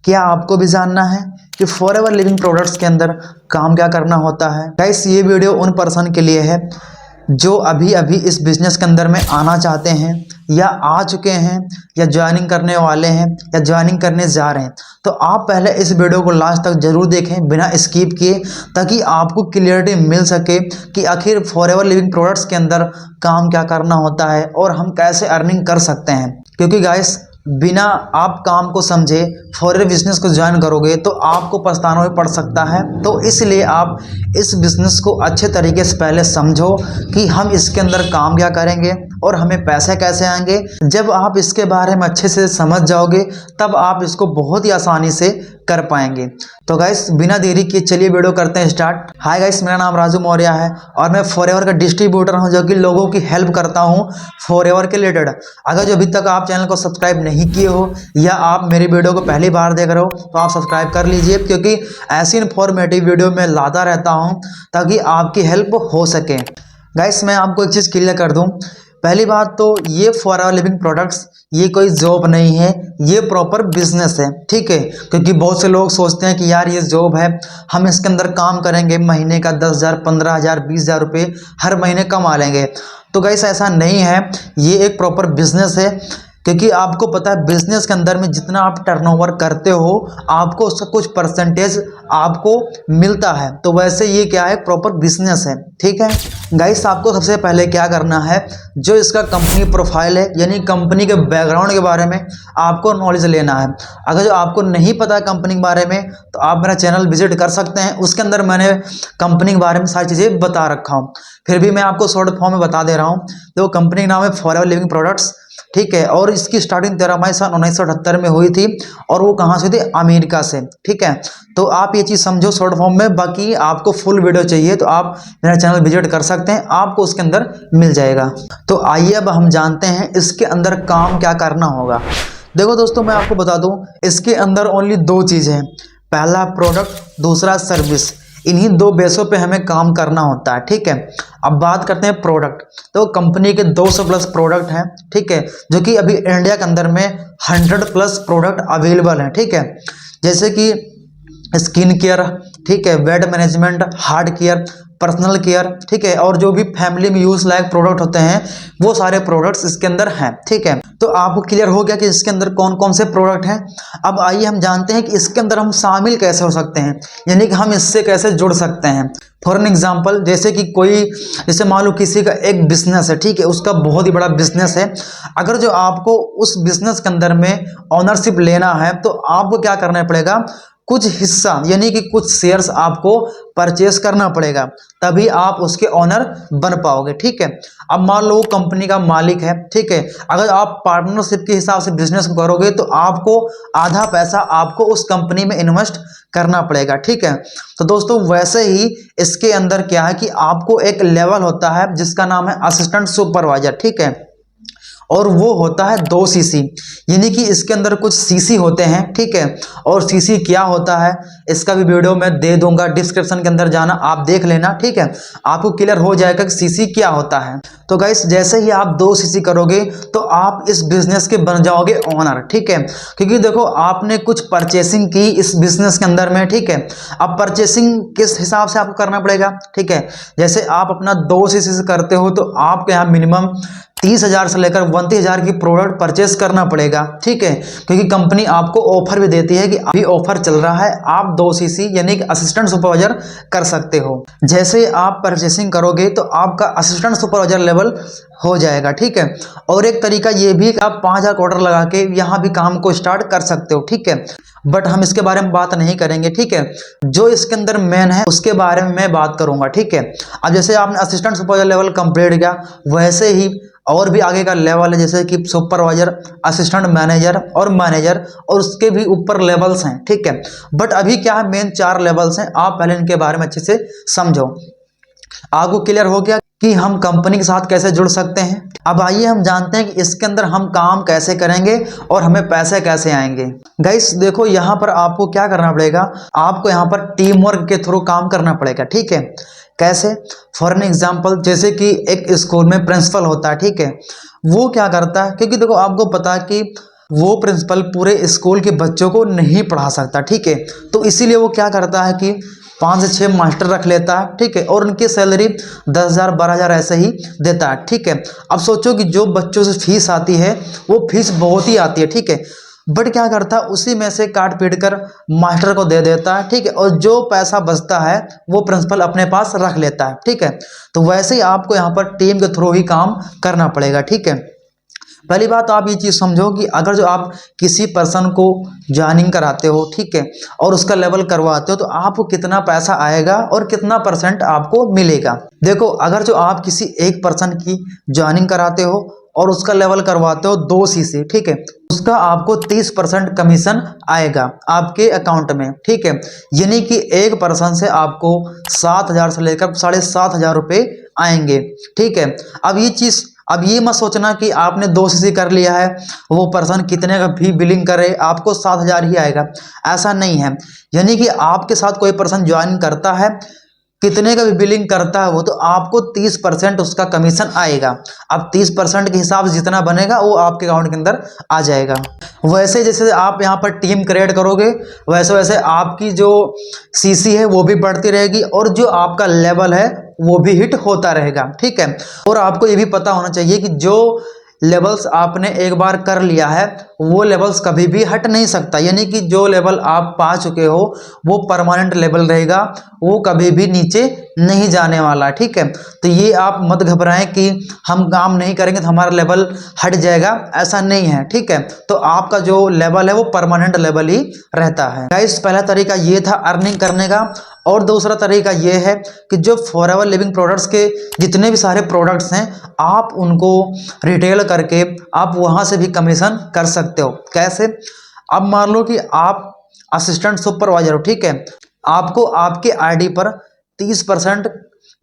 क्या आपको भी जानना है कि फॉरएवर लिविंग प्रोडक्ट्स के अंदर काम क्या करना होता है? गाइस, ये वीडियो उन पर्सन के लिए है जो अभी अभी इस बिजनेस के अंदर में आना चाहते हैं या आ चुके हैं या ज्वाइनिंग करने वाले हैं या ज्वाइनिंग करने जा रहे हैं। तो आप पहले इस वीडियो को लास्ट तक जरूर देखें बिना स्किप किए, ताकि आपको क्लियरिटी मिल सके कि आखिर फॉरएवर लिविंग प्रोडक्ट्स के अंदर काम क्या करना होता है और हम कैसे अर्निंग कर सकते हैं। क्योंकि गाइस, बिना आप काम को समझे फॉरएवर बिजनेस को ज्वाइन करोगे तो आपको पछताना भी पड़ सकता है। तो इसलिए आप इस बिजनेस को अच्छे तरीके से पहले समझो कि हम इसके अंदर काम क्या करेंगे और हमें पैसे कैसे आएंगे। जब आप इसके बारे में अच्छे से समझ जाओगे तब आप इसको बहुत ही आसानी से कर पाएंगे। तो गाइस, बिना देरी किए चलिए वीडियो करते हैं स्टार्ट। हाय गाइस, मेरा नाम राजू मौर्य है और मैं फॉरएवर का डिस्ट्रीब्यूटर हूं, जो कि लोगों की हेल्प करता हूं फॉरएवर के रिलेटेड। अगर जो अभी तक आप चैनल को सब्सक्राइब नहीं किए हो या आप मेरी वीडियो को पहली बार देख रहे हो तो आप सब्सक्राइब कर लीजिए, क्योंकि ऐसी इन्फॉर्मेटिव वीडियो मैं लाता रहता हूं ताकि आपकी हेल्प हो सके। गाइस, मैं आपको एक चीज़ क्लियर कर दूं। पहली बात तो ये फॉरएवर लिविंग प्रोडक्ट्स ये कोई जॉब नहीं है, ये प्रॉपर बिजनेस है, ठीक है। क्योंकि बहुत से लोग सोचते हैं कि यार ये जॉब है, हम इसके अंदर काम करेंगे, महीने का 10,000 15,000 20,000 रुपये हर महीने कमा लेंगे। तो गाइस, ऐसा नहीं है, ये एक प्रॉपर बिजनेस है। क्योंकि आपको पता है बिजनेस के अंदर में जितना आप टर्नओवर करते हो आपको उसका कुछ परसेंटेज आपको मिलता है। तो वैसे ये क्या है, प्रॉपर बिजनेस है, ठीक है। गाइस, आपको सबसे पहले क्या करना है, जो इसका कंपनी प्रोफाइल है यानी कंपनी के बैकग्राउंड के बारे में आपको नॉलेज लेना है। अगर जो आपको नहीं पता है कंपनी के बारे में तो आप मेरा चैनल विजिट कर सकते हैं, उसके अंदर मैंने कंपनी के बारे में सारी चीज़ें बता रखा हूँ। फिर भी मैं आपको शॉर्ट फॉर्म में बता दे रहा हूँ। तो कंपनी का नाम है फॉरएवर लिविंग प्रोडक्ट्स, ठीक है। और इसकी स्टार्टिंग 13 मई सन 1978 में हुई थी और वो कहाँ से थी, अमेरिका से, ठीक है। तो आप ये चीज़ समझो शॉर्ट फॉर्म में। बाकी आपको फुल वीडियो चाहिए तो आप मेरा चैनल विजिट कर सकते हैं, आपको उसके अंदर मिल जाएगा। तो आइए अब हम जानते हैं इसके अंदर काम क्या करना होगा। देखो दोस्तों, मैं आपको बता दूं, इसके अंदर ओनली दो चीज़ हैं, पहला प्रोडक्ट, दूसरा सर्विस। इन्हीं दो बेसों पे हमें काम करना होता है, ठीक है। अब बात करते हैं प्रोडक्ट। तो कंपनी के 200 प्लस प्रोडक्ट हैं, ठीक है, जो कि अभी इंडिया के अंदर में 100 प्लस प्रोडक्ट अवेलेबल हैं, ठीक है। जैसे कि स्किन केयर, ठीक है, weight management, heart care, personal care, ठीक है, और जो भी फैमिली में यूज लायक प्रोडक्ट होते हैं वो सारे प्रोडक्ट्स इसके अंदर हैं, ठीक है। तो आपको क्लियर हो गया कि इसके अंदर कौन कौन से प्रोडक्ट हैं। अब आइए हम जानते हैं कि इसके अंदर हम शामिल कैसे हो सकते हैं, यानी कि हम इससे कैसे जुड़ सकते हैं। फॉर एन एग्जाम्पल, जैसे कि कोई, जैसे मान लो किसी का एक बिजनेस है, ठीक है, उसका बहुत ही बड़ा बिजनेस है। अगर जो आपको उस बिजनेस के अंदर में ऑनरशिप लेना है तो आपको क्या करना पड़ेगा, कुछ हिस्सा यानी कि कुछ शेयर्स आपको परचेस करना पड़ेगा, तभी आप उसके ऑनर बन पाओगे, ठीक है। अब मान लो वो कंपनी का मालिक है, ठीक है, अगर आप पार्टनरशिप के हिसाब से बिजनेस को करोगे तो आपको आधा पैसा आपको उस कंपनी में इन्वेस्ट करना पड़ेगा, ठीक है। तो दोस्तों, वैसे ही इसके अंदर क्या है कि आपको एक लेवल होता है जिसका नाम है असिस्टेंट सुपरवाइजर, ठीक है, और वो होता है 2 सीसी, यानी कि इसके अंदर कुछ सीसी होते हैं, ठीक है। और सीसी क्या होता है इसका भी वीडियो मैं दे दूंगा, डिस्क्रिप्शन के अंदर जाना, आप देख लेना, ठीक है, आपको क्लियर हो जाएगा कि सीसी क्या होता है। तो गाइस, जैसे ही आप 2 सीसी करोगे तो आप इस बिजनेस के बन जाओगे ऑनर, ठीक है। क्योंकि देखो, आपने कुछ परचेसिंग की इस बिजनेस के अंदर में, ठीक है। अब परचेसिंग किस हिसाब से आपको करना पड़ेगा, ठीक है। जैसे आप अपना 2 सीसी से करते हो तो आपके यहाँ मिनिमम 30,000 से लेकर 29,000 की प्रोडक्ट परचेस करना पड़ेगा, ठीक है। क्योंकि कंपनी आपको ऑफर भी देती है कि अभी ऑफर चल रहा है, आप 2 सीसी यानी कि असिस्टेंट सुपरवाइजर कर सकते हो। जैसे आप परचेसिंग करोगे तो आपका असिस्टेंट सुपरवाइजर लेवल हो जाएगा, ठीक है। और एक तरीका ये भी कि आप 5,000 का ऑर्डर लगा के यहाँ भी काम को स्टार्ट कर सकते हो, ठीक है। बट हम इसके बारे में बात नहीं करेंगे, ठीक है। जो इसके अंदर मेन है उसके बारे में मैं बात करूंगा, ठीक है। अब जैसे आपने असिस्टेंट सुपरवाइजर लेवल कंप्लीट किया, वैसे ही और भी आगे का लेवल है, जैसे कि सुपरवाइजर, असिस्टेंट मैनेजर और मैनेजर, और उसके भी ऊपर लेवल्स हैं, ठीक है। बट अभी क्या है, मेन 4 लेवल्स हैं, आप पहले इनके बारे में अच्छे से समझो। आपको क्लियर हो गया कि हम कंपनी के साथ कैसे जुड़ सकते हैं। अब आइए हम जानते हैं कि इसके अंदर हम काम कैसे करेंगे और हमें पैसे कैसे आएंगे। गाइस देखो, यहाँ पर आपको क्या करना पड़ेगा, आपको यहाँ पर टीम वर्क के थ्रू काम करना पड़ेगा, ठीक है। कैसे? फॉर एन एग्जाम्पल, जैसे कि एक स्कूल में प्रिंसिपल होता है, ठीक है, वो क्या करता है, क्योंकि देखो आपको पता है कि वो प्रिंसिपल पूरे स्कूल के बच्चों को नहीं पढ़ा सकता, ठीक है। तो इसीलिए वो क्या करता है कि 5 से 6 मास्टर रख लेता है, ठीक है, और उनकी सैलरी 10,000 12,000 ऐसे ही देता है, ठीक है। अब सोचो कि जो बच्चों से फीस आती है वो फीस बहुत ही आती है, ठीक है, बट क्या करता है उसी में से काट पीट कर मास्टर को दे देता है, ठीक है, और जो पैसा बचता है वो प्रिंसिपल अपने पास रख लेता है, ठीक है। तो वैसे ही आपको यहाँ पर टीम के थ्रू ही काम करना पड़ेगा, ठीक है। पहली बात तो आप ये चीज़ समझो कि अगर जो आप किसी पर्सन को ज्वाइनिंग कराते हो, ठीक है, और उसका लेवल करवाते हो तो आपको कितना पैसा आएगा और कितना परसेंट आपको मिलेगा। देखो, अगर जो आप किसी एक पर्सन की ज्वाइनिंग कराते हो और उसका लेवल करवाते हो 2C से, ठीक है, उसका आपको 30% कमीशन आएगा आपके अकाउंट में, ठीक है। यानी कि एक पर्सन से आपको 7,000 से लेकर 7,500 रुपये आएंगे, ठीक है। अब ये मत सोचना कि आपने 2CC कर लिया है, वो पर्सन कितने का भी बिलिंग करे आपको 7,000 ही आएगा, ऐसा नहीं है। यानी कि आपके साथ कोई पर्सन ज्वाइन करता है, कितने का भी बिलिंग करता है वो, तो आपको 30% उसका कमीशन आएगा। अब 30% के हिसाब से जितना बनेगा वो आपके अकाउंट के अंदर आ जाएगा। वैसे जैसे आप यहाँ पर टीम क्रिएट करोगे वैसे वैसे आपकी जो CC है वो भी बढ़ती रहेगी और जो आपका लेवल है वो भी हिट होता रहेगा, ठीक है। और आपको ये भी पता होना चाहिए कि जो लेवल्स आपने एक बार कर लिया है वो लेवल्स कभी भी हट नहीं सकता। यानी कि जो लेवल आप पा चुके हो वो परमानेंट लेवल रहेगा, वो कभी भी नीचे नहीं जाने वाला, ठीक है। तो ये आप मत घबराएं कि हम काम नहीं करेंगे तो हमारा लेवल हट जाएगा, ऐसा नहीं है, ठीक है। तो आपका जो लेवल है वो परमानेंट लेवल ही रहता है। गाइस, पहला तरीका ये था अर्निंग करने का, और दूसरा तरीका ये है कि जो फॉरएवर लिविंग प्रोडक्ट्स के जितने भी सारे प्रोडक्ट्स हैं आप उनको रिटेल करके आप वहाँ से भी कमीशन कर सकते हो। कैसे? अब मान लो कि आप असिस्टेंट सुपरवाइजर हो, ठीक है, आपको आपके आईडी पर 30%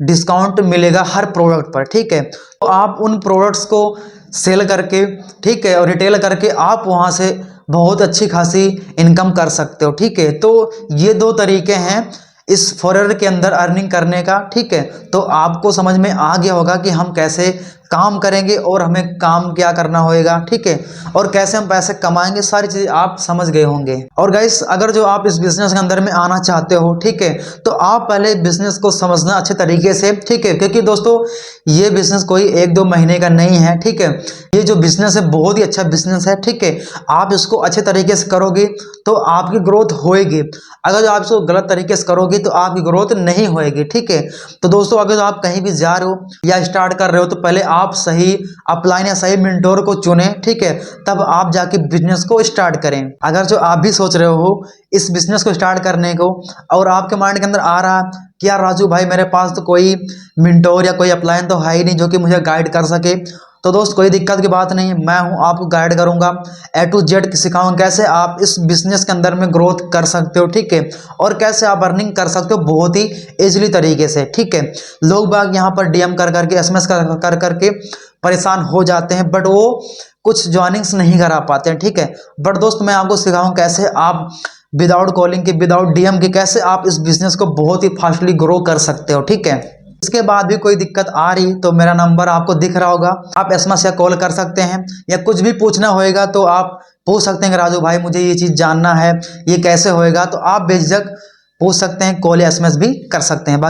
डिस्काउंट मिलेगा हर प्रोडक्ट पर, ठीक है। तो आप उन प्रोडक्ट्स को सेल करके, ठीक है, और रिटेल करके आप वहाँ से बहुत अच्छी खासी इनकम कर सकते हो, ठीक है। तो ये 2 तरीके हैं इस फॉरएवर के अंदर अर्निंग करने का, ठीक है। तो आपको समझ में आ गया होगा कि हम कैसे काम करेंगे और हमें काम क्या करना होगा, ठीक है, और कैसे हम पैसे कमाएंगे, सारी चीज़ें आप समझ गए होंगे। और गाइस, अगर जो आप इस बिजनेस के अंदर में आना चाहते हो, ठीक है, तो आप पहले बिजनेस को समझना अच्छे तरीके से, ठीक है, क्योंकि दोस्तों ये बिजनेस कोई 1-2 महीने का नहीं है, ठीक है। ये जो बिजनेस है बहुत ही अच्छा बिजनेस है, ठीक है। आप इसको अच्छे तरीके से करोगे तो आपकी ग्रोथ होएगी, अगर आप इसको गलत तरीके से करोगे तो आपकी ग्रोथ नहीं होएगी, ठीक है। तो दोस्तों, अगर आप कहीं भी जा रहे हो या स्टार्ट कर रहे हो तो पहले आप सही अपलाइन या सही मेंटोर को चुने, ठीक है, तब आप जाके बिजनेस को स्टार्ट करें। अगर जो आप भी सोच रहे हो इस बिजनेस को स्टार्ट करने को और आपके माइंड के अंदर आ रहा कि यार राजू भाई, मेरे पास तो कोई मेंटोर या कोई अपलाइन तो है ही नहीं जो कि मुझे गाइड कर सके, तो दोस्त कोई दिक्कत की बात नहीं है, मैं हूं, आपको गाइड करूंगा, A to Z सिखाऊंगा कैसे आप इस बिजनेस के अंदर में ग्रोथ कर सकते हो, ठीक है, और कैसे आप अर्निंग कर सकते हो बहुत ही इजीली तरीके से, ठीक है। लोग बाग यहाँ पर DM कर करके SMS कर करके परेशान हो जाते हैं, बट वो कुछ ज्वाइनिंग्स नहीं करा पाते हैं, ठीक है। बट दोस्त, मैं आपको सिखाऊँ कैसे आप विदाउट कॉलिंग के, विदाउट DM के, कैसे आप इस बिजनेस को बहुत ही फास्टली ग्रो कर सकते हो, ठीक है। इसके बाद भी कोई दिक्कत आ रही तो मेरा नंबर आपको दिख रहा होगा, आप SMS या कॉल कर सकते हैं, या कुछ भी पूछना होएगा तो आप पूछ सकते हैं कि राजू भाई मुझे ये चीज़ जानना है, ये कैसे होएगा, तो आप बेझिझक पूछ सकते हैं, कॉल या SMS भी कर सकते हैं।